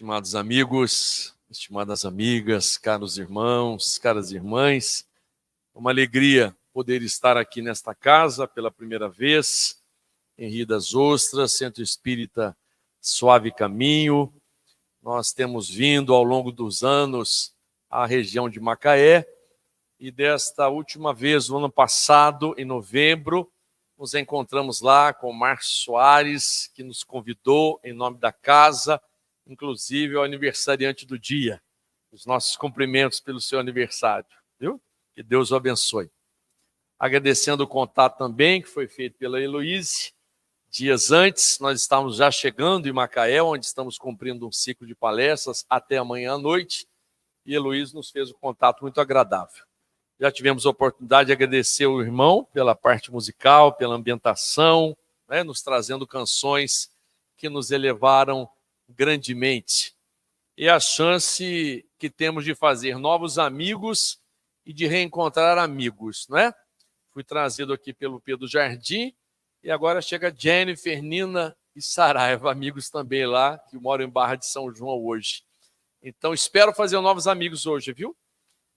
Estimados amigos, estimadas amigas, caros irmãos, caras irmãs, é uma alegria poder estar aqui nesta casa pela primeira vez, em Rio das Ostras, Centro Espírita Suave Caminho. Nós temos vindo ao longo dos anos à região de Macaé e desta última vez, no ano passado, em novembro, nos encontramos lá com o Márcio Soares, que nos convidou em nome da casa, inclusive ao aniversariante do dia. Os nossos cumprimentos pelo seu aniversário, viu? Que Deus o abençoe. Agradecendo o contato também que foi feito pela Heloíse. Dias antes, nós estávamos já chegando em Macaé, onde estamos cumprindo um ciclo de palestras até amanhã à noite, e Heloíse nos fez um contato muito agradável. Já tivemos a oportunidade de agradecer o irmão pela parte musical, pela ambientação, né, nos trazendo canções que nos elevaram grandemente. E a chance que temos de fazer novos amigos e de reencontrar amigos, não é? Fui trazido aqui pelo Pedro Jardim e agora chega Jennifer, Nina e Saraiva, amigos também lá, que moram em Barra de São João hoje. Então, espero fazer novos amigos hoje, viu?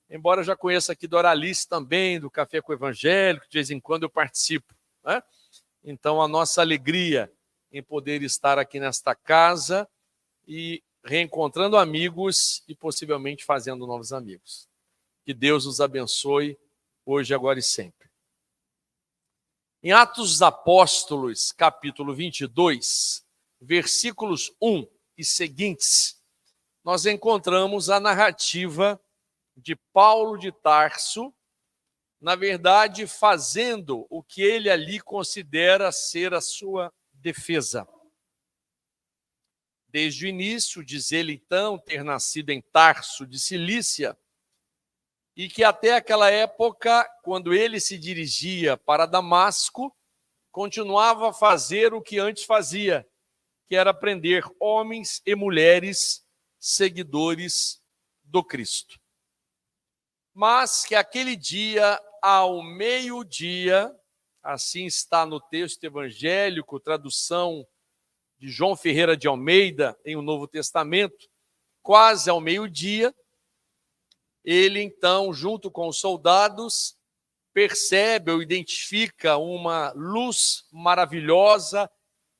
Embora eu já conheça aqui Doralice também, do Café com o Evangélico, de vez em quando eu participo, né? Então, a nossa alegria em poder estar aqui nesta casa e reencontrando amigos e possivelmente fazendo novos amigos. Que Deus os abençoe hoje, agora e sempre. Em Atos dos Apóstolos, capítulo 22, versículos 1 e seguintes, nós encontramos a narrativa de Paulo de Tarso, na verdade, fazendo o que ele ali considera ser a sua defesa. Desde o início, diz ele então, ter nascido em Tarso de Cilícia, e que até aquela época, quando ele se dirigia para Damasco, continuava a fazer o que antes fazia, que era prender homens e mulheres seguidores do Cristo. Mas que aquele dia, ao meio-dia, assim está no texto evangélico, tradução de João Ferreira de Almeida, em O Novo Testamento, quase ao meio-dia, ele então, junto com os soldados, percebe ou identifica uma luz maravilhosa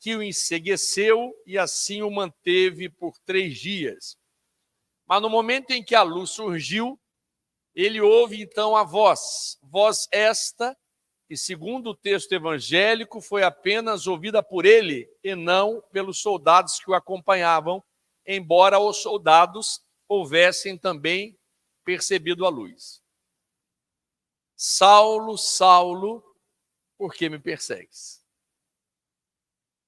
que o encegueceu e assim o manteve por 3 dias. Mas no momento em que a luz surgiu, ele ouve então a voz esta, que segundo o texto evangélico foi apenas ouvida por ele e não pelos soldados que o acompanhavam, embora os soldados houvessem também percebido a luz. Saulo, Saulo, por que me persegues?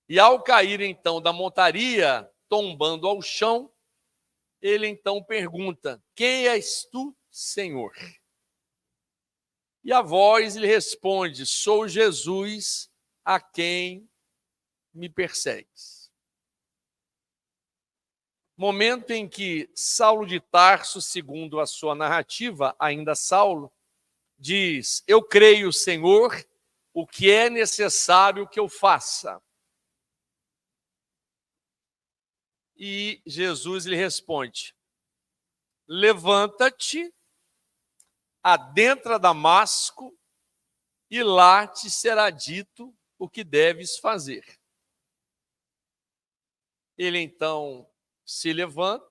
E ao cair então da montaria, tombando ao chão, ele então pergunta: quem és tu, Senhor? E a voz lhe responde: sou Jesus, a quem me persegues. Momento em que Saulo de Tarso, segundo a sua narrativa, ainda Saulo, diz: eu creio, Senhor, o que é necessário que eu faça. E Jesus lhe responde: levanta-te, adentra Damasco, e lá te será dito o que deves fazer. Ele então se levanta,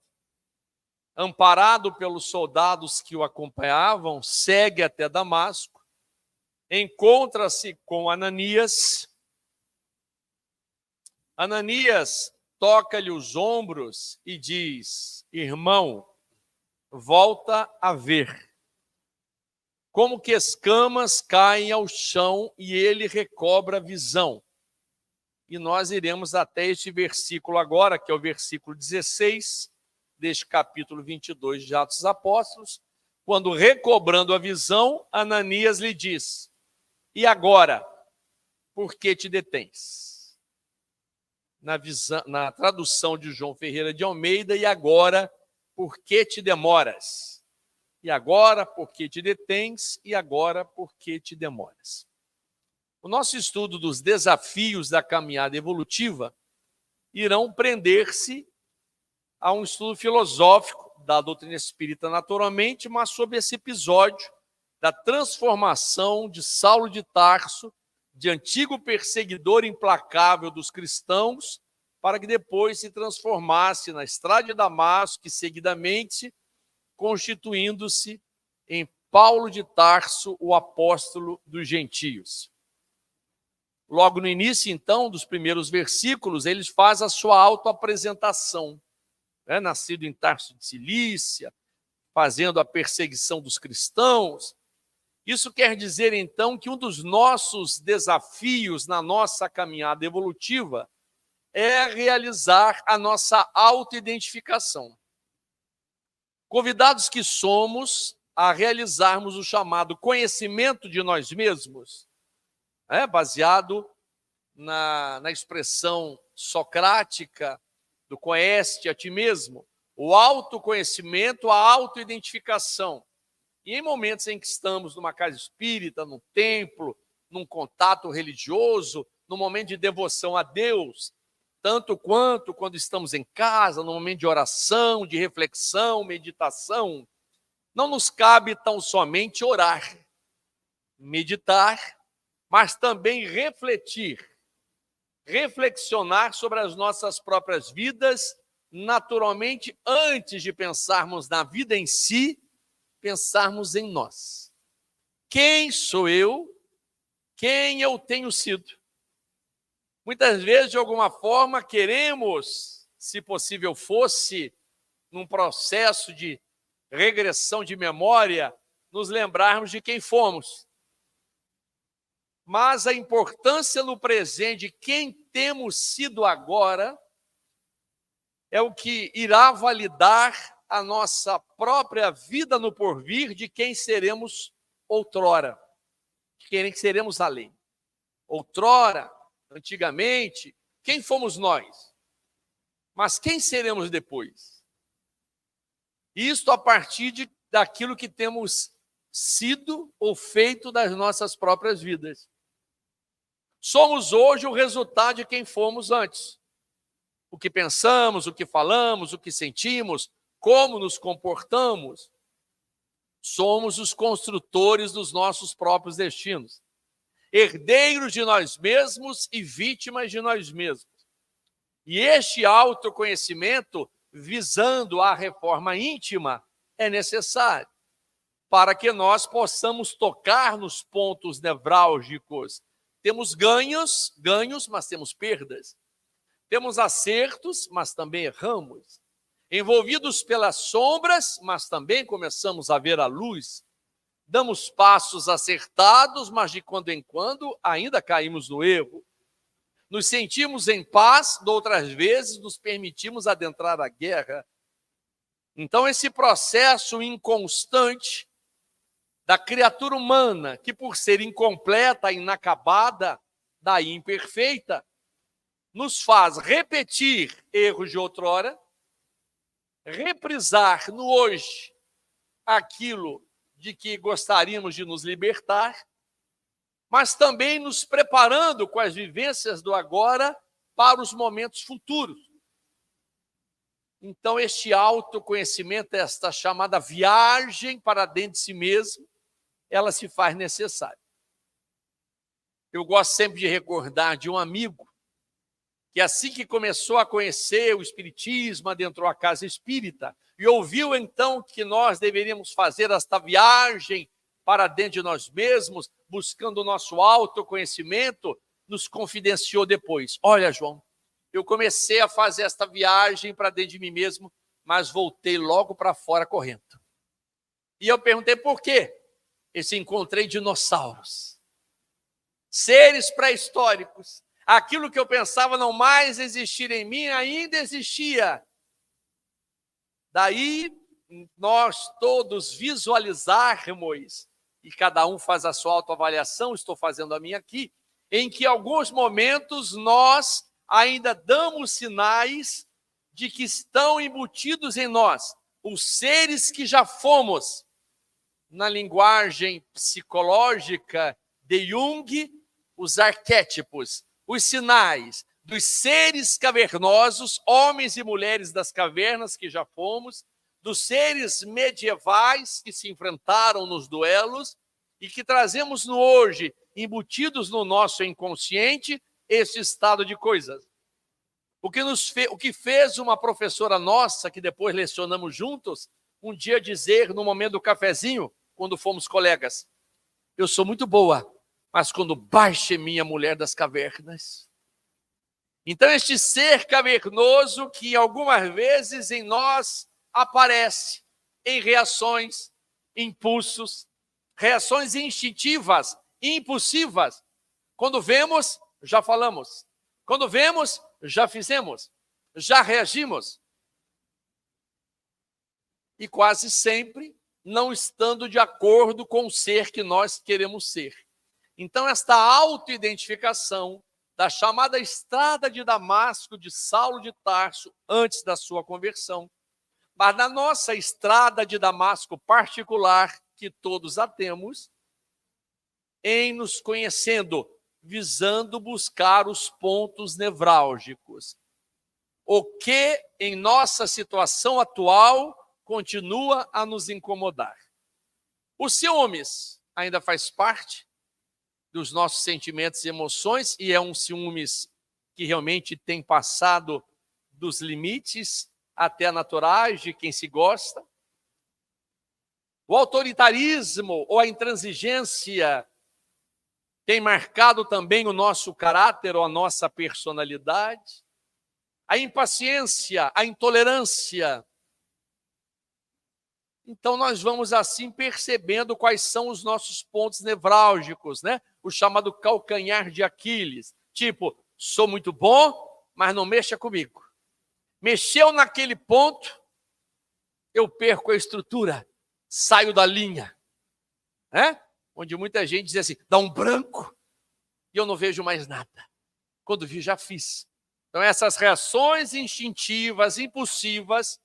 amparado pelos soldados que o acompanhavam, segue até Damasco, encontra-se com Ananias. Ananias toca-lhe os ombros e diz: irmão, volta a ver. Como que escamas caem ao chão e ele recobra a visão. E nós iremos até este versículo agora, que é o versículo 16, deste capítulo 22 de Atos dos Apóstolos, quando, recobrando a visão, Ananias lhe diz: e agora, por que te detens? Na tradução de João Ferreira de Almeida, e agora, por que te demoras? E agora, por que te detens? E agora, por que te demoras? O nosso estudo dos desafios da caminhada evolutiva irão prender-se a um estudo filosófico da doutrina espírita naturalmente, mas sobre esse episódio da transformação de Saulo de Tarso, de antigo perseguidor implacável dos cristãos, para que depois se transformasse na estrada de Damasco e seguidamente constituindo-se em Paulo de Tarso, o apóstolo dos gentios. Logo no início, então, dos primeiros versículos, ele faz a sua autoapresentação. Nascido em Tarso de Cilícia, fazendo a perseguição dos cristãos. Isso quer dizer, então, que um dos nossos desafios na nossa caminhada evolutiva é realizar a nossa autoidentificação. Convidados que somos a realizarmos o chamado conhecimento de nós mesmos, baseado na expressão socrática do conhece-te a ti mesmo, o autoconhecimento, a autoidentificação. E em momentos em que estamos numa casa espírita, num templo, num contato religioso, num momento de devoção a Deus, tanto quanto quando estamos em casa, num momento de oração, de reflexão, meditação, não nos cabe tão somente orar, meditar, mas também reflexionar sobre as nossas próprias vidas, naturalmente, antes de pensarmos na vida em si, pensarmos em nós. Quem sou eu? Quem eu tenho sido? Muitas vezes, de alguma forma, queremos, se possível fosse, num processo de regressão de memória, nos lembrarmos de quem fomos. Mas a importância no presente de quem temos sido agora é o que irá validar a nossa própria vida no porvir de quem seremos outrora, de quem seremos além. Outrora, antigamente, quem fomos nós? Mas quem seremos depois? Isto a partir daquilo que temos sido ou feito das nossas próprias vidas. Somos hoje o resultado de quem fomos antes. O que pensamos, o que falamos, o que sentimos, como nos comportamos. Somos os construtores dos nossos próprios destinos. Herdeiros de nós mesmos e vítimas de nós mesmos. E este autoconhecimento, visando a reforma íntima, é necessário para que nós possamos tocar nos pontos nevrálgicos. Temos ganhos, mas temos perdas. Temos acertos, mas também erramos. Envolvidos pelas sombras, mas também começamos a ver a luz. Damos passos acertados, mas de quando em quando ainda caímos no erro. Nos sentimos em paz, de outras vezes nos permitimos adentrar a guerra. Então, esse processo inconstante da criatura humana, que por ser incompleta, inacabada, daí imperfeita, nos faz repetir erros de outrora, reprisar no hoje aquilo de que gostaríamos de nos libertar, mas também nos preparando com as vivências do agora para os momentos futuros. Então, este autoconhecimento, esta chamada viagem para dentro de si mesmo, ela se faz necessária. Eu gosto sempre de recordar de um amigo que assim que começou a conhecer o espiritismo, adentrou a casa espírita e ouviu então que nós deveríamos fazer esta viagem para dentro de nós mesmos, buscando o nosso autoconhecimento, nos confidenciou depois. Olha, João, eu comecei a fazer esta viagem para dentro de mim mesmo, mas voltei logo para fora correndo. E eu perguntei por quê? Encontrei dinossauros, seres pré-históricos. Aquilo que eu pensava não mais existir em mim, ainda existia. Daí, nós todos visualizarmos, e cada um faz a sua autoavaliação, estou fazendo a minha aqui, em que em alguns momentos nós ainda damos sinais de que estão embutidos em nós os seres que já fomos. Na linguagem psicológica de Jung, os arquétipos, os sinais, dos seres cavernosos, homens e mulheres das cavernas que já fomos, dos seres medievais que se enfrentaram nos duelos e que trazemos no hoje, embutidos no nosso inconsciente, esse estado de coisas. O que fez uma professora nossa, que depois lecionamos juntos, um dia dizer, no momento do cafezinho, quando fomos colegas: eu sou muito boa, mas quando baixa em mim a mulher das cavernas. Então, este ser cavernoso que algumas vezes em nós aparece em reações, impulsos, reações instintivas, impulsivas. Quando vemos, já falamos. Quando vemos, já fizemos, já reagimos. E quase sempre não estando de acordo com o ser que nós queremos ser. Então, esta autoidentificação da chamada estrada de Damasco de Saulo de Tarso, antes da sua conversão, mas na nossa estrada de Damasco particular, que todos a temos, em nos conhecendo, visando buscar os pontos nevrálgicos. O que, em nossa situação atual, continua a nos incomodar. Os ciúmes ainda faz parte dos nossos sentimentos e emoções, e é um ciúmes que realmente tem passado dos limites até naturais de quem se gosta. O autoritarismo ou a intransigência tem marcado também o nosso caráter ou a nossa personalidade. A impaciência, a intolerância. Então, nós vamos assim percebendo quais são os nossos pontos nevrálgicos, né? O chamado calcanhar de Aquiles. Tipo, sou muito bom, mas não mexa comigo. Mexeu naquele ponto, eu perco a estrutura, saio da linha. Né? Onde muita gente diz assim, dá um branco e eu não vejo mais nada. Quando vi, já fiz. Então, essas reações instintivas, impulsivas,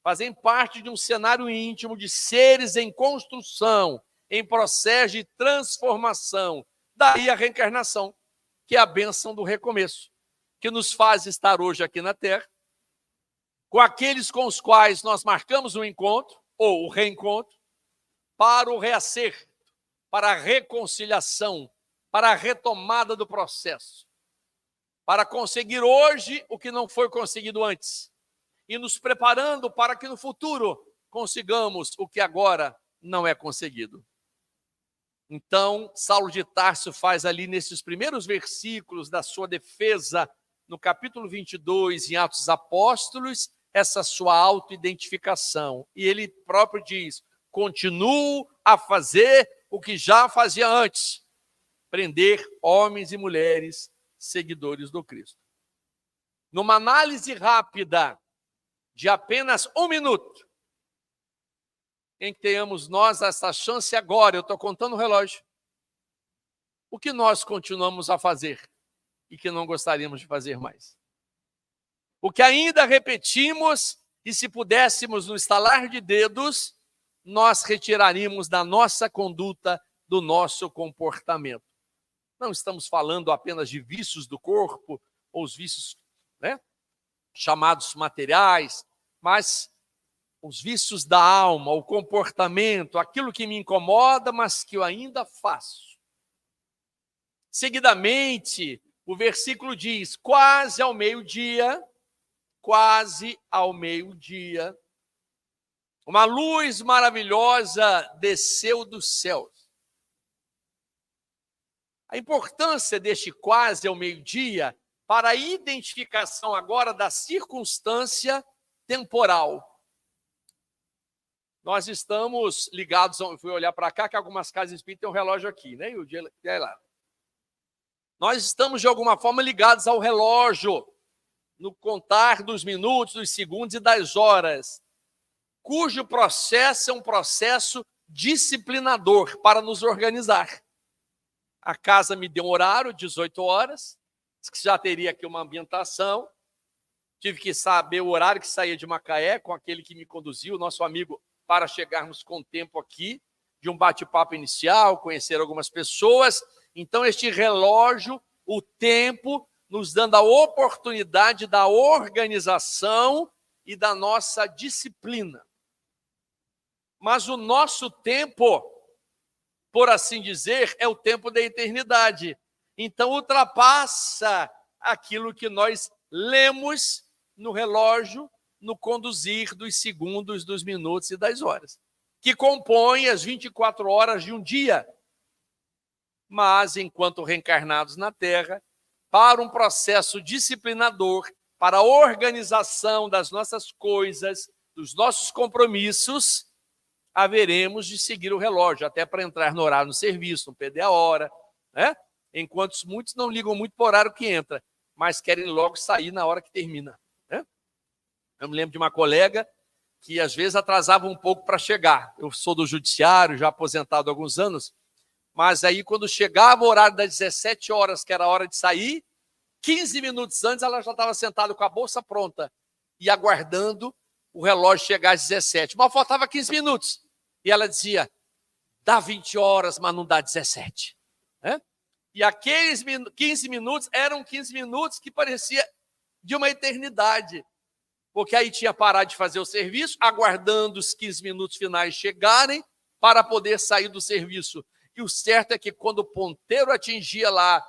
fazem parte de um cenário íntimo de seres em construção, em processo de transformação. Daí a reencarnação, que é a bênção do recomeço, que nos faz estar hoje aqui na Terra, com aqueles com os quais nós marcamos o encontro, ou o reencontro, para o reacerto, para a reconciliação, para a retomada do processo, para conseguir hoje o que não foi conseguido antes, e nos preparando para que no futuro consigamos o que agora não é conseguido. Então, Saulo de Tarso faz ali nesses primeiros versículos da sua defesa, no capítulo 22, em Atos dos Apóstolos, essa sua autoidentificação. E ele próprio diz, continuo a fazer o que já fazia antes, prender homens e mulheres seguidores do Cristo. Numa análise rápida de apenas 1 minuto, em que tenhamos nós essa chance agora, eu estou contando o relógio, o que nós continuamos a fazer e que não gostaríamos de fazer mais? O que ainda repetimos e se pudéssemos no estalar de dedos, nós retiraríamos da nossa conduta, do nosso comportamento. Não estamos falando apenas de vícios do corpo, ou os vícios, né, chamados materiais, mas os vícios da alma, o comportamento, aquilo que me incomoda, mas que eu ainda faço. Seguidamente, o versículo diz, quase ao meio-dia, uma luz maravilhosa desceu dos céus. A importância deste quase ao meio-dia para a identificação agora da circunstância temporal. Nós estamos ligados, eu fui olhar para cá, que algumas casas espíritas têm um relógio aqui, né? E o dia é lá. Nós estamos, de alguma forma, ligados ao relógio, no contar dos minutos, dos segundos e das horas, cujo processo é um processo disciplinador para nos organizar. A casa me deu um horário, 18 horas, disse que já teria aqui uma ambientação, tive que saber o horário que saía de Macaé, com aquele que me conduziu, nosso amigo, para chegarmos com tempo aqui, de um bate-papo inicial, conhecer algumas pessoas. Então, este relógio, o tempo, nos dando a oportunidade da organização e da nossa disciplina. Mas o nosso tempo, por assim dizer, é o tempo da eternidade. Então, ultrapassa aquilo que nós lemos no relógio, no conduzir dos segundos, dos minutos e das horas, que compõem as 24 horas de um dia. Mas, enquanto reencarnados na Terra, para um processo disciplinador, para a organização das nossas coisas, dos nossos compromissos, haveremos de seguir o relógio, até para entrar no horário no serviço, não perder a hora, né? Enquanto muitos não ligam muito para o horário que entra, mas querem logo sair na hora que termina, né? Eu me lembro de uma colega que às vezes atrasava um pouco para chegar. Eu sou do judiciário, já aposentado há alguns anos, mas aí quando chegava o horário das 17 horas, que era a hora de sair, 15 minutos antes ela já estava sentada com a bolsa pronta e aguardando o relógio chegar às 17. Mas faltava 15 minutos. E ela dizia, dá 20 horas, mas não dá 17. Né? E aqueles 15 minutos eram 15 minutos que parecia de uma eternidade. Porque aí tinha parado de fazer o serviço, aguardando os 15 minutos finais chegarem para poder sair do serviço. E o certo é que quando o ponteiro atingia lá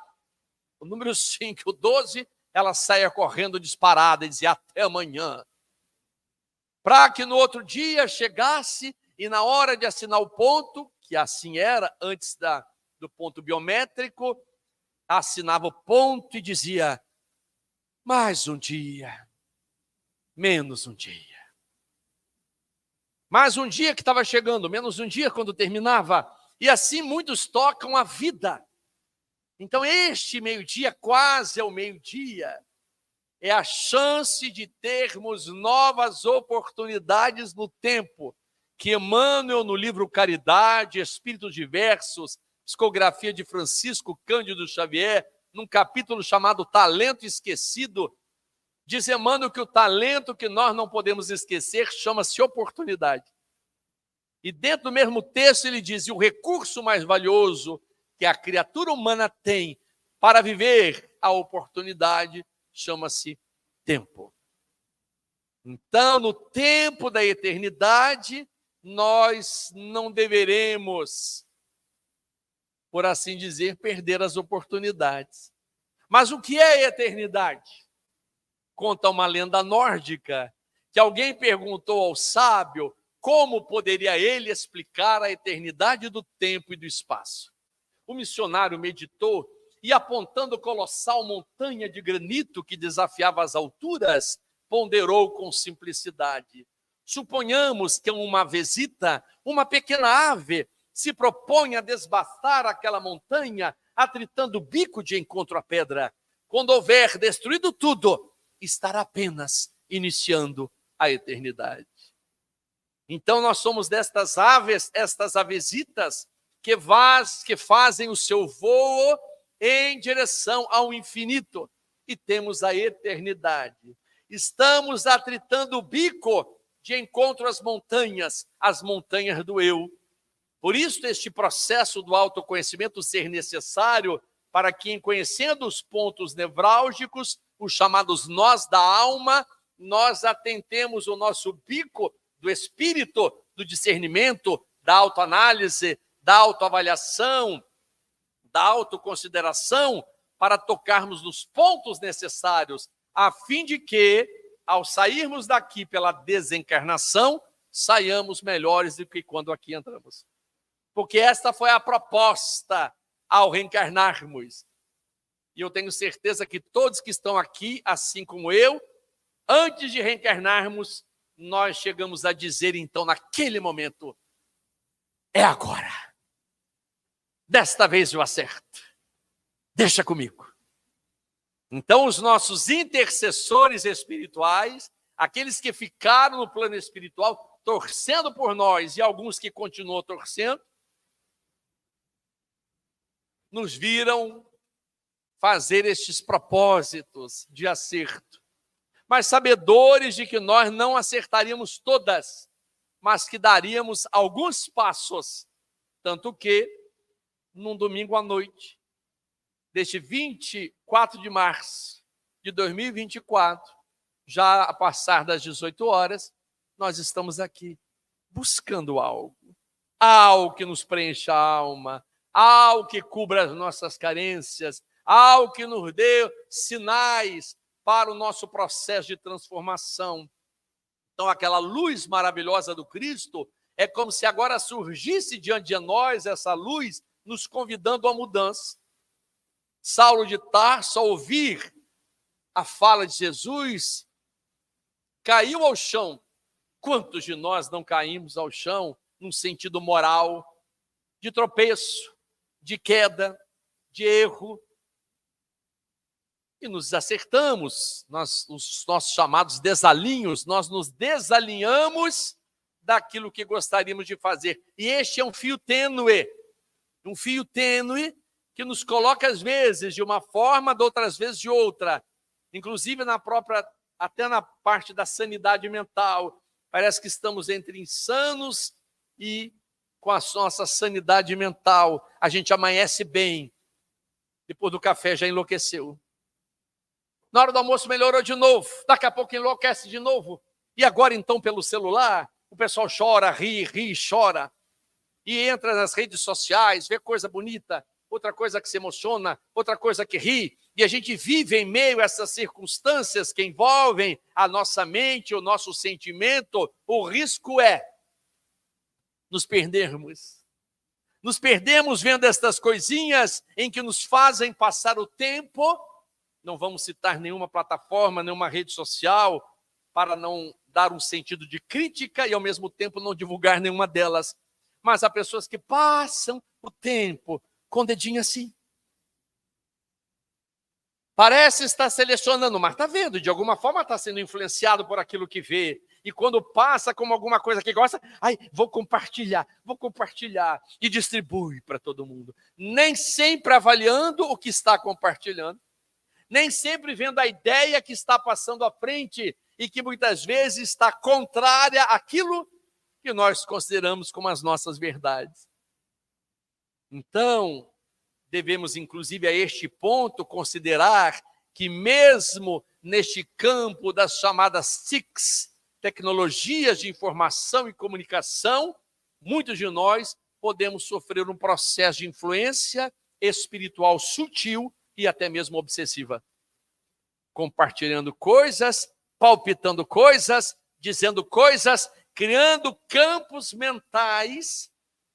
o número 5, o 12, ela saía correndo disparada e dizia até amanhã. Para que no outro dia chegasse e na hora de assinar o ponto, que assim era antes do ponto biométrico, assinava o ponto e dizia mais um dia, menos um dia. Mais um dia que estava chegando, menos um dia quando terminava. E assim muitos tocam a vida. Então este meio-dia, quase é o meio-dia, é a chance de termos novas oportunidades no tempo, que Emmanuel, no livro Caridade, Espíritos Diversos, psicografia de Francisco Cândido Xavier, num capítulo chamado Talento Esquecido, diz Emmanuel que o talento que nós não podemos esquecer chama-se oportunidade. E dentro do mesmo texto ele diz, e o recurso mais valioso que a criatura humana tem para viver a oportunidade chama-se tempo. Então, no tempo da eternidade, nós não deveremos, por assim dizer, perder as oportunidades. Mas o que é eternidade? Conta uma lenda nórdica que alguém perguntou ao sábio como poderia ele explicar a eternidade do tempo e do espaço. O missionário meditou e, apontando colossal montanha de granito que desafiava as alturas, ponderou com simplicidade. Suponhamos que uma vesita, uma pequena ave, se propõe a desbastar aquela montanha, atritando o bico de encontro à pedra. Quando houver destruído tudo, estará apenas iniciando a eternidade. Então nós somos destas aves, estas avesitas, que fazem o seu voo em direção ao infinito. E temos a eternidade. Estamos atritando o bico de encontro às montanhas do eu. Por isso, este processo do autoconhecimento ser necessário para que, em conhecendo os pontos nevrálgicos, os chamados nós da alma, nós atentemos o nosso bico do espírito, do discernimento, da autoanálise, da autoavaliação, da autoconsideração, para tocarmos nos pontos necessários, a fim de que, ao sairmos daqui pela desencarnação, saiamos melhores do que quando aqui entramos. Porque esta foi a proposta ao reencarnarmos. E eu tenho certeza que todos que estão aqui, assim como eu, antes de reencarnarmos, nós chegamos a dizer, então, naquele momento, é agora. Desta vez eu acerto. Deixa comigo. Então, os nossos intercessores espirituais, aqueles que ficaram no plano espiritual, torcendo por nós, e alguns que continuam torcendo, nos viram fazer estes propósitos de acerto. Mas sabedores de que nós não acertaríamos todas, mas que daríamos alguns passos. Tanto que, num domingo à noite, deste 24 de março de 2024, já a passar das 18 horas, nós estamos aqui buscando algo que nos preencha a alma, algo que cubra as nossas carências, algo que nos dê sinais para o nosso processo de transformação. Então, aquela luz maravilhosa do Cristo é como se agora surgisse diante de nós essa luz, nos convidando à mudança. Saulo de Tarso, ao ouvir a fala de Jesus, caiu ao chão. Quantos de nós não caímos ao chão num sentido moral, de tropeço, de queda, de erro, e nos acertamos, os nossos chamados desalinhos, nós nos desalinhamos daquilo que gostaríamos de fazer. E este é um fio tênue que nos coloca às vezes de uma forma, de outras vezes de outra, inclusive até na parte da sanidade mental. Parece que estamos entre insanos e com a nossa sanidade mental. A gente amanhece bem, depois do café já enlouqueceu. Na hora do almoço melhorou de novo, daqui a pouco enlouquece de novo. E agora então pelo celular, o pessoal chora, ri, chora. E entra nas redes sociais, vê coisa bonita, outra coisa que se emociona, outra coisa que ri. E a gente vive em meio a essas circunstâncias que envolvem a nossa mente, o nosso sentimento. O risco é nos perdermos. Nos perdemos vendo estas coisinhas em que nos fazem passar o tempo. Não vamos citar nenhuma plataforma, nenhuma rede social, para não dar um sentido de crítica e, ao mesmo tempo, não divulgar nenhuma delas. Mas há pessoas que passam o tempo com o dedinho assim. Parece estar selecionando, mas está vendo, de alguma forma está sendo influenciado por aquilo que vê. E quando passa como alguma coisa que gosta, vou compartilhar, e distribui para todo mundo. Nem sempre avaliando o que está compartilhando, nem sempre vendo a ideia que está passando à frente e que muitas vezes está contrária àquilo que nós consideramos como as nossas verdades. Então, devemos, inclusive, a este ponto, considerar que mesmo neste campo das chamadas TICs, tecnologias de informação e comunicação, muitos de nós podemos sofrer um processo de influência espiritual sutil e até mesmo obsessiva. Compartilhando coisas, palpitando coisas, dizendo coisas, criando campos mentais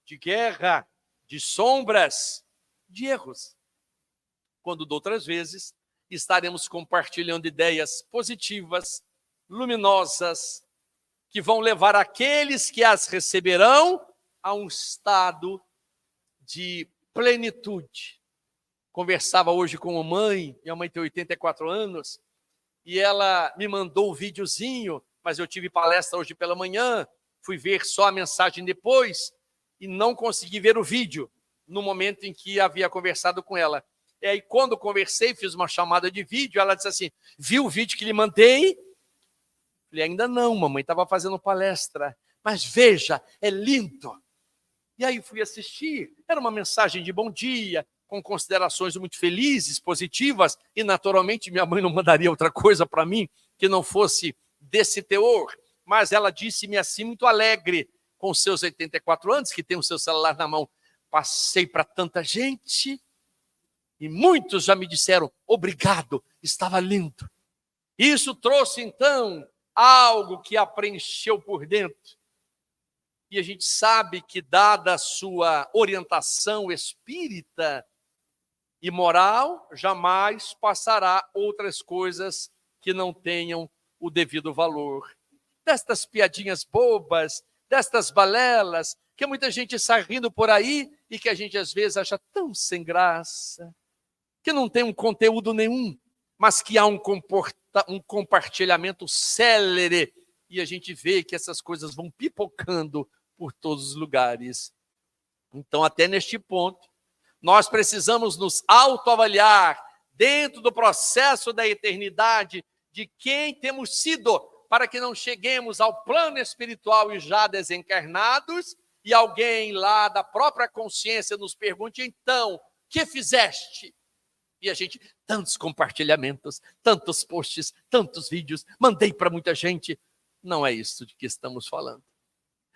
de guerra, de sombras, de erros. Quando de outras vezes estaremos compartilhando ideias positivas, luminosas, que vão levar aqueles que as receberão a um estado de plenitude. Conversava hoje com a mãe, minha mãe tem 84 anos, e ela me mandou um videozinho, mas eu tive palestra hoje pela manhã, fui ver só a mensagem depois, e não consegui ver o vídeo no momento em que havia conversado com ela. E aí, quando conversei, fiz uma chamada de vídeo, ela disse assim, viu o vídeo que lhe mandei? Falei, ainda não, mamãe, estava fazendo palestra, mas veja, é lindo. E aí fui assistir, era uma mensagem de bom dia, com considerações muito felizes, positivas, e naturalmente minha mãe não mandaria outra coisa para mim que não fosse desse teor, mas ela disse-me assim, muito alegre, com seus 84 anos, que tem o seu celular na mão, passei para tanta gente, e muitos já me disseram, obrigado, estava lindo. Isso trouxe, então, algo que a preencheu por dentro. E a gente sabe que, dada a sua orientação espírita e moral, jamais passará outras coisas que não tenham o devido valor. Destas piadinhas bobas, destas balelas, que muita gente sai rindo por aí e que a gente às vezes acha tão sem graça, que não tem um conteúdo nenhum, mas que há um compartilhamento célere e a gente vê que essas coisas vão pipocando por todos os lugares. Então, até neste ponto, nós precisamos nos autoavaliar dentro do processo da eternidade de quem temos sido, para que não cheguemos ao plano espiritual e já desencarnados, e alguém lá da própria consciência nos pergunte, então, que fizeste? E a gente, tantos compartilhamentos, tantos posts, tantos vídeos, mandei para muita gente. Não é isso de que estamos falando.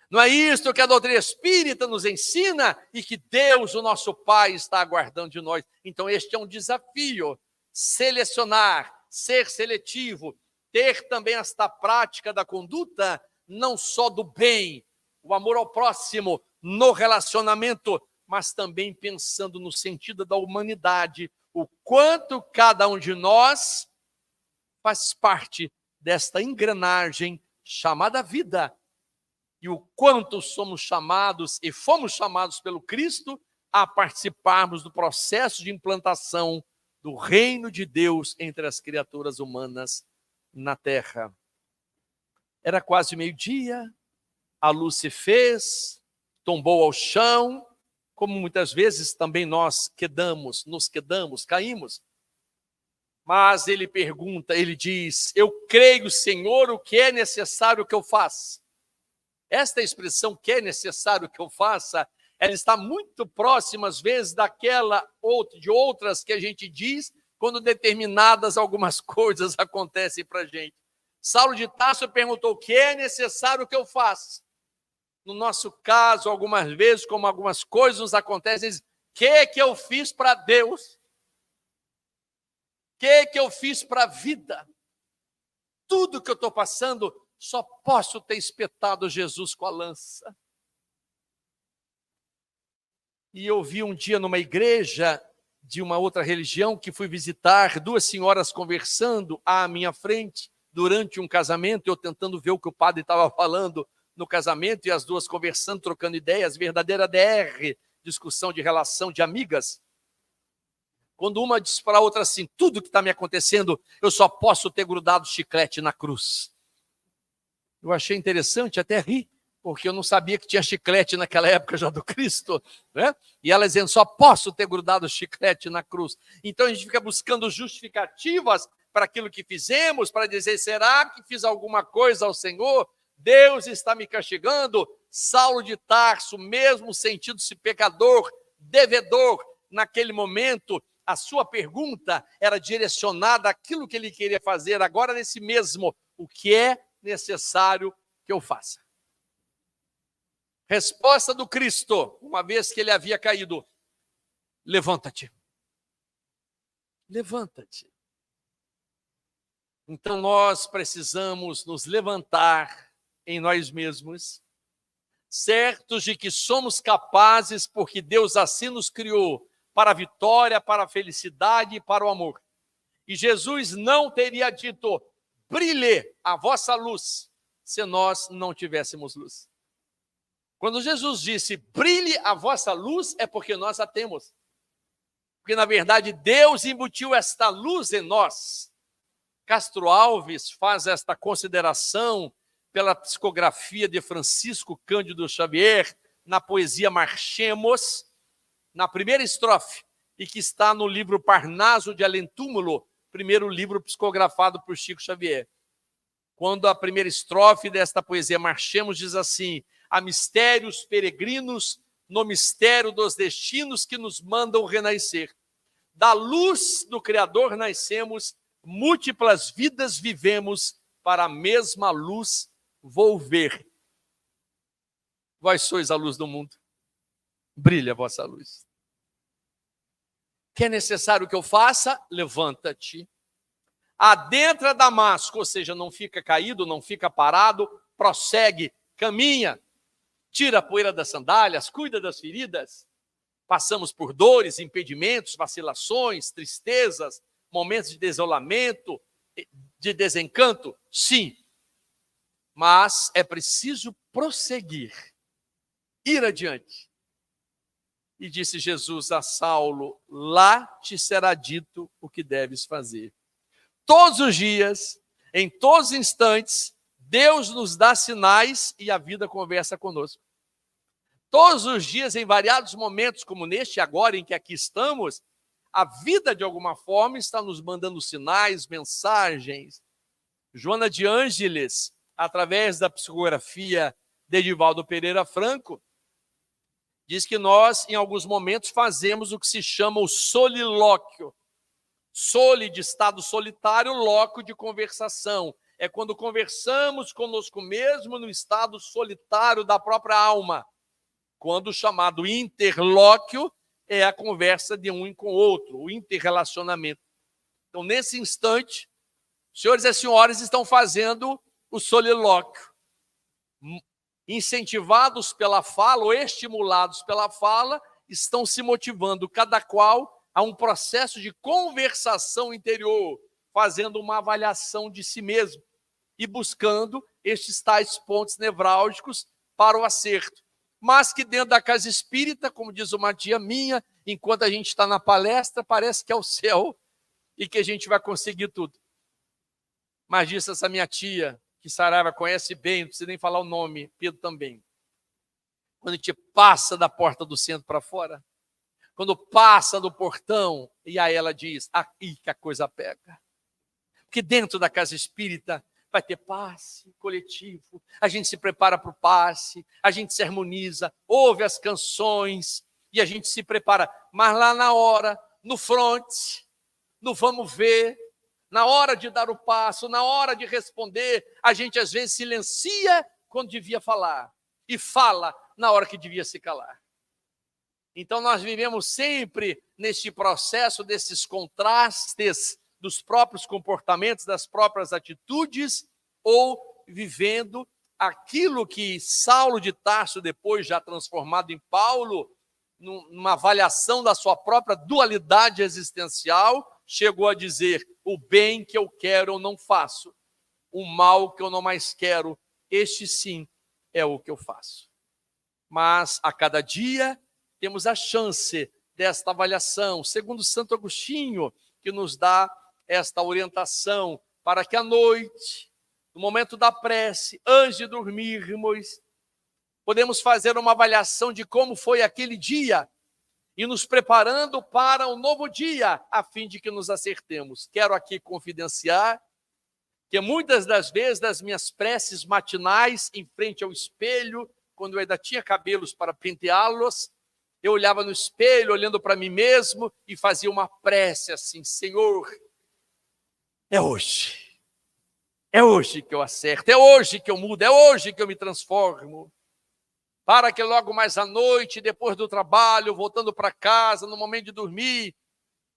Não é isso que a doutrina espírita nos ensina e que Deus, o nosso Pai, está aguardando de nós. Então este é um desafio, selecionar, ser seletivo, ter também esta prática da conduta, não só do bem, o amor ao próximo, no relacionamento, mas também pensando no sentido da humanidade, o quanto cada um de nós faz parte desta engrenagem chamada vida, e o quanto somos chamados e fomos chamados pelo Cristo a participarmos do processo de implantação do reino de Deus entre as criaturas humanas na terra. Era quase meio-dia, a luz se fez, tombou ao chão, como muitas vezes também nós nos quedamos, caímos. Mas ele pergunta, ele diz, eu creio, Senhor, o que é necessário que eu faça? Esta expressão, que é necessário que eu faça, ela está muito próxima, às vezes, de outras que a gente diz, quando determinadas algumas coisas acontecem para a gente. Saulo de Tarso perguntou, o que é necessário que eu faça? No nosso caso, algumas vezes, como algumas coisas nos acontecem, diz, o que eu fiz para Deus? O que eu fiz para a vida? Tudo que eu estou passando, só posso ter espetado Jesus com a lança. E eu vi um dia numa igreja de uma outra religião que fui visitar, duas senhoras conversando à minha frente durante um casamento, eu tentando ver o que o padre estava falando no casamento e as duas conversando, trocando ideias, verdadeira DR, discussão de relação de amigas. Quando uma diz para a outra assim, tudo que está me acontecendo, eu só posso ter grudado chiclete na cruz. Eu achei interessante, até ri, porque eu não sabia que tinha chiclete naquela época já do Cristo, né? E ela dizendo, só posso ter grudado chiclete na cruz. Então a gente fica buscando justificativas para aquilo que fizemos, para dizer, será que fiz alguma coisa ao Senhor? Deus está me castigando? Saulo de Tarso, mesmo sentindo-se pecador, devedor, naquele momento, a sua pergunta era direcionada àquilo que ele queria fazer agora nesse mesmo, o que é necessário que eu faça? Resposta do Cristo, uma vez que ele havia caído, levanta-te. Levanta-te. Então nós precisamos nos levantar em nós mesmos, certos de que somos capazes, porque Deus assim nos criou, para a vitória, para a felicidade e para o amor. E Jesus não teria dito, brilhe a vossa luz, se nós não tivéssemos luz. Quando Jesus disse, brilhe a vossa luz, é porque nós a temos. Porque, na verdade, Deus embutiu esta luz em nós. Castro Alves faz esta consideração pela psicografia de Francisco Cândido Xavier, na poesia Marchemos, na primeira estrofe, e que está no livro Parnaso de Além-Túmulo, primeiro livro psicografado por Chico Xavier. Quando a primeira estrofe desta poesia Marchemos diz assim, há mistérios peregrinos no mistério dos destinos que nos mandam renascer. Da luz do Criador nascemos, múltiplas vidas vivemos, para a mesma luz volver. Vós sois a luz do mundo. Brilha a vossa luz. Que é necessário que eu faça? Levanta-te. Adentra Damasco, ou seja, não fica caído, não fica parado, prossegue, caminha, tira a poeira das sandálias, cuida das feridas. Passamos por dores, impedimentos, vacilações, tristezas, momentos de desolamento, de desencanto, sim. Mas é preciso prosseguir, ir adiante. E disse Jesus a Saulo, lá te será dito o que deves fazer. Todos os dias, em todos os instantes, Deus nos dá sinais e a vida conversa conosco. Todos os dias, em variados momentos, como neste agora em que aqui estamos, a vida, de alguma forma, está nos mandando sinais, mensagens. Joana de Ângeles, através da psicografia de Edivaldo Pereira Franco, diz que nós, em alguns momentos, fazemos o que se chama o solilóquio. Soli, de estado solitário, loco de conversação. É quando conversamos conosco mesmo no estado solitário da própria alma. Quando o chamado interlóquio é a conversa de um com o outro, o interrelacionamento. Então, nesse instante, senhores e senhoras estão fazendo o solilóquio. Incentivados pela fala ou estimulados pela fala, estão se motivando, cada qual a um processo de conversação interior, fazendo uma avaliação de si mesmo e buscando estes tais pontos nevrálgicos para o acerto. Mas que dentro da casa espírita, como diz uma tia minha, enquanto a gente está na palestra, parece que é o céu e que a gente vai conseguir tudo. Mas disse essa minha tia, que Saraiva conhece bem, não precisa nem falar o nome, Pedro também. Quando a gente passa da porta do centro para fora, quando passa do portão, e aí ela diz, aí que a coisa pega. Porque dentro da casa espírita vai ter passe coletivo, a gente se prepara para o passe, a gente se harmoniza, ouve as canções e a gente se prepara. Mas lá na hora, no front, no vamos ver, na hora de dar o passo, na hora de responder, a gente às vezes silencia quando devia falar e fala na hora que devia se calar. Então nós vivemos sempre neste processo desses contrastes dos próprios comportamentos, das próprias atitudes, ou vivendo aquilo que Saulo de Tarso, depois já transformado em Paulo, numa avaliação da sua própria dualidade existencial, chegou a dizer, o bem que eu quero eu não faço, o mal que eu não mais quero, este sim é o que eu faço. Mas a cada dia temos a chance desta avaliação, segundo Santo Agostinho, que nos dá esta orientação para que à noite, no momento da prece, antes de dormirmos, podemos fazer uma avaliação de como foi aquele dia e nos preparando para um novo dia, a fim de que nos acertemos. Quero aqui confidenciar que muitas das vezes das minhas preces matinais em frente ao espelho, quando eu ainda tinha cabelos para penteá-los, eu olhava no espelho, olhando para mim mesmo e fazia uma prece assim, Senhor, é hoje que eu acerto, é hoje que eu mudo, é hoje que eu me transformo. Para que logo mais à noite, depois do trabalho, voltando para casa, no momento de dormir,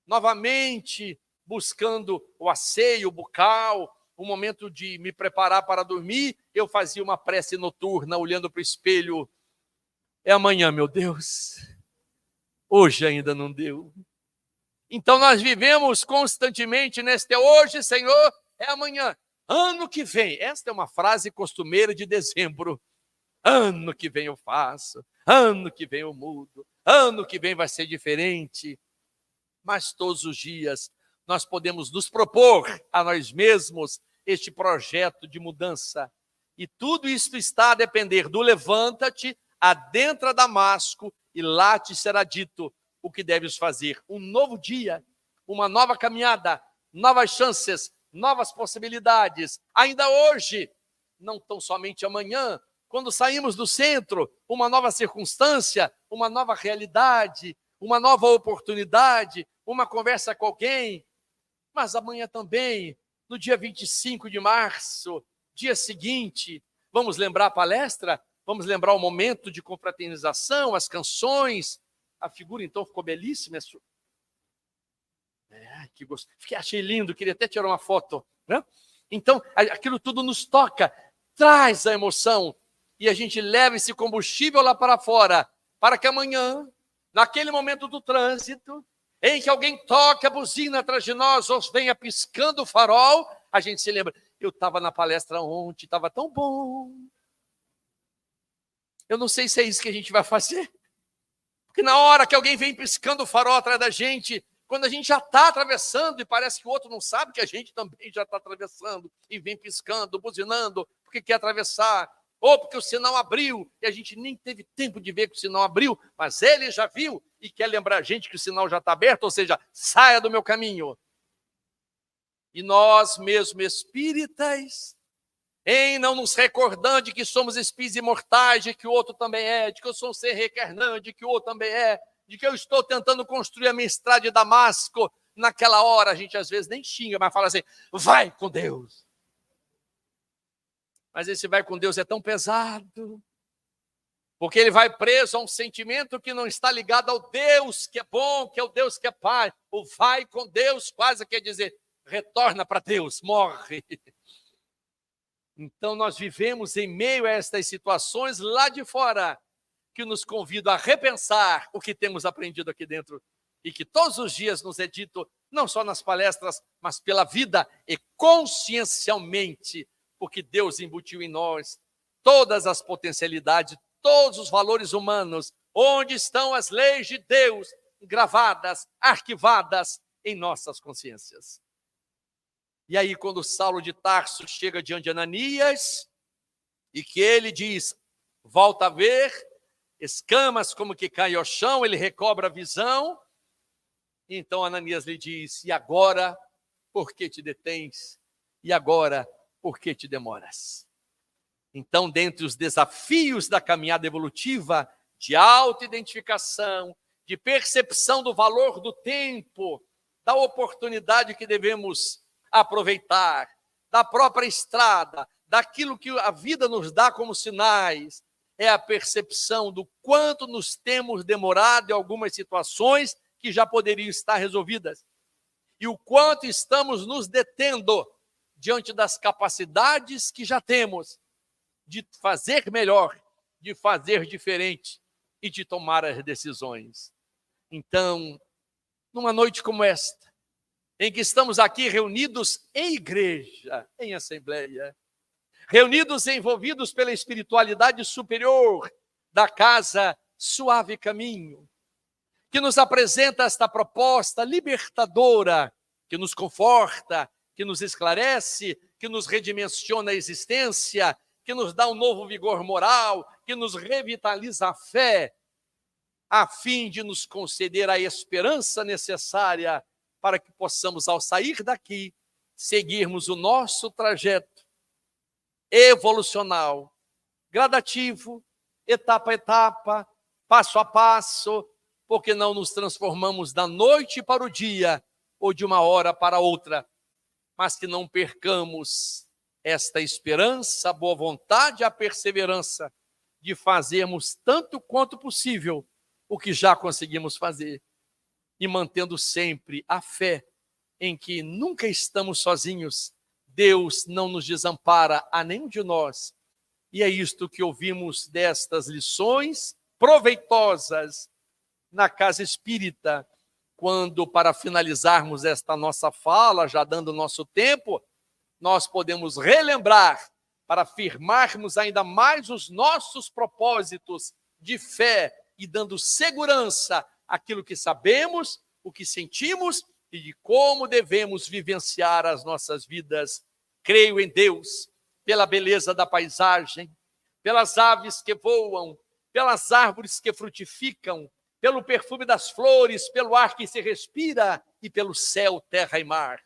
novamente buscando o asseio bucal, o momento de me preparar para dormir, eu fazia uma prece noturna, olhando para o espelho. É amanhã, meu Deus. Hoje ainda não deu. Então nós vivemos constantemente neste hoje, Senhor, é amanhã. Ano que vem, esta é uma frase costumeira de dezembro. Ano que vem eu faço, ano que vem eu mudo, ano que vem vai ser diferente. Mas todos os dias nós podemos nos propor a nós mesmos este projeto de mudança. E tudo isso está a depender do levanta-te, adentra Damasco e lá te será dito o que deves fazer. Um novo dia, uma nova caminhada, novas chances, novas possibilidades. Ainda hoje, não tão somente amanhã, quando saímos do centro, uma nova circunstância, uma nova realidade, uma nova oportunidade, uma conversa com alguém. Mas amanhã também, no dia 25 de março, dia seguinte, vamos lembrar a palestra? Vamos lembrar o momento de confraternização, as canções. A figura, então, ficou belíssima. Que gosto. Achei lindo, queria até tirar uma foto. Né? Então, aquilo tudo nos toca, traz a emoção. E a gente leva esse combustível lá para fora, para que amanhã, naquele momento do trânsito, em que alguém toque a buzina atrás de nós, ou venha piscando o farol, a gente se lembra, eu estava na palestra ontem, estava tão bom. Eu não sei se é isso que a gente vai fazer. Porque na hora que alguém vem piscando o farol atrás da gente, quando a gente já está atravessando e parece que o outro não sabe que a gente também já está atravessando, e vem piscando, buzinando, porque quer atravessar, ou porque o sinal abriu, e a gente nem teve tempo de ver que o sinal abriu, mas ele já viu e quer lembrar a gente que o sinal já está aberto, ou seja, saia do meu caminho. E nós mesmos espíritas, em não nos recordando de que somos espíritos imortais, de que o outro também é, de que eu sou um ser reencarnante, de que o outro também é, de que eu estou tentando construir a minha estrada de Damasco, naquela hora a gente às vezes nem xinga, mas fala assim, vai com Deus. Mas esse vai com Deus é tão pesado, porque ele vai preso a um sentimento que não está ligado ao Deus que é bom, que é o Deus que é Pai. O vai com Deus quase quer dizer, retorna para Deus, morre. Então nós vivemos em meio a estas situações lá de fora, que nos convidam a repensar o que temos aprendido aqui dentro e que todos os dias nos é dito, não só nas palestras, mas pela vida e consciencialmente, porque Deus embutiu em nós todas as potencialidades, todos os valores humanos, onde estão as leis de Deus gravadas, arquivadas em nossas consciências. E aí, quando Saulo de Tarso chega diante de Ananias, e que ele diz, volta a ver, escamas como que caem ao chão, ele recobra a visão. Então Ananias lhe diz, e agora, por que te detens? E agora, por que te demoras? Então, dentre os desafios da caminhada evolutiva, de autoidentificação, de percepção do valor do tempo, da oportunidade que devemos aproveitar, da própria estrada, daquilo que a vida nos dá como sinais, é a percepção do quanto nos temos demorado em algumas situações que já poderiam estar resolvidas, e o quanto estamos nos detendo diante das capacidades que já temos de fazer melhor, de fazer diferente e de tomar as decisões. Então, numa noite como esta, em que estamos aqui reunidos em igreja, em assembleia, reunidos e envolvidos pela espiritualidade superior da casa Suave Caminho, que nos apresenta esta proposta libertadora, que nos conforta, que nos esclarece, que nos redimensiona a existência, que nos dá um novo vigor moral, que nos revitaliza a fé, a fim de nos conceder a esperança necessária para que possamos, ao sair daqui, seguirmos o nosso trajeto evolucional, gradativo, etapa a etapa, passo a passo, porque não nos transformamos da noite para o dia ou de uma hora para outra, mas que não percamos esta esperança, a boa vontade, a perseverança de fazermos tanto quanto possível o que já conseguimos fazer e mantendo sempre a fé em que nunca estamos sozinhos, Deus não nos desampara a nenhum de nós. E é isto que ouvimos destas lições proveitosas na casa espírita, quando, para finalizarmos esta nossa fala, já dando nosso tempo, nós podemos relembrar, para afirmarmos ainda mais os nossos propósitos de fé e dando segurança àquilo que sabemos, o que sentimos e de como devemos vivenciar as nossas vidas. Creio em Deus, pela beleza da paisagem, pelas aves que voam, pelas árvores que frutificam, pelo perfume das flores, pelo ar que se respira e pelo céu, terra e mar.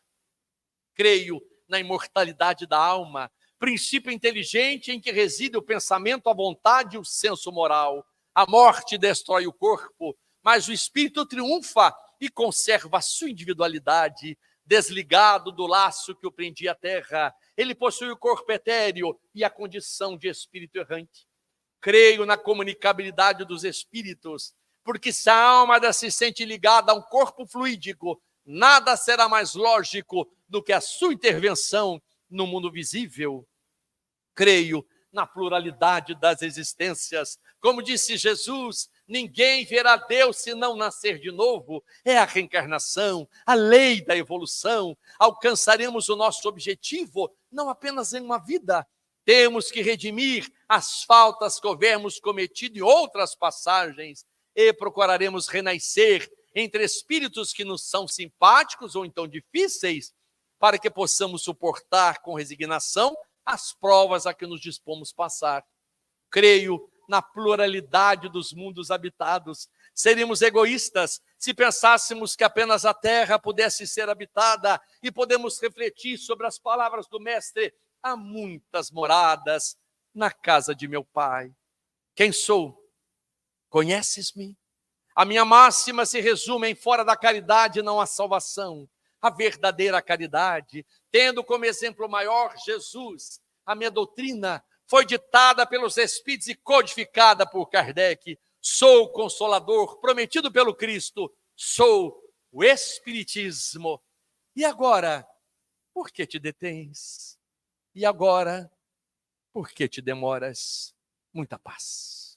Creio na imortalidade da alma, princípio inteligente em que reside o pensamento, a vontade e o senso moral. A morte destrói o corpo, mas o espírito triunfa e conserva a sua individualidade, desligado do laço que o prendia à terra. Ele possui o corpo etéreo e a condição de espírito errante. Creio na comunicabilidade dos espíritos, porque se a alma se sente ligada a um corpo fluídico, nada será mais lógico do que a sua intervenção no mundo visível. Creio na pluralidade das existências. Como disse Jesus, ninguém verá Deus se não nascer de novo. É a reencarnação, a lei da evolução. Alcançaremos o nosso objetivo não apenas em uma vida. Temos que redimir as faltas que houvermos cometido em outras passagens e procuraremos renascer entre espíritos que nos são simpáticos ou então difíceis, para que possamos suportar com resignação as provas a que nos dispomos passar. Creio na pluralidade dos mundos habitados. Seríamos egoístas se pensássemos que apenas a Terra pudesse ser habitada, e podemos refletir sobre as palavras do Mestre: há muitas moradas na casa de meu Pai. Quem sou? Conheces-me? A minha máxima se resume em fora da caridade não há salvação. A verdadeira caridade, tendo como exemplo maior Jesus, a minha doutrina foi ditada pelos Espíritos e codificada por Kardec. Sou o Consolador prometido pelo Cristo, sou o Espiritismo. E agora, por que te detens? E agora, por que te demoras? Muita paz.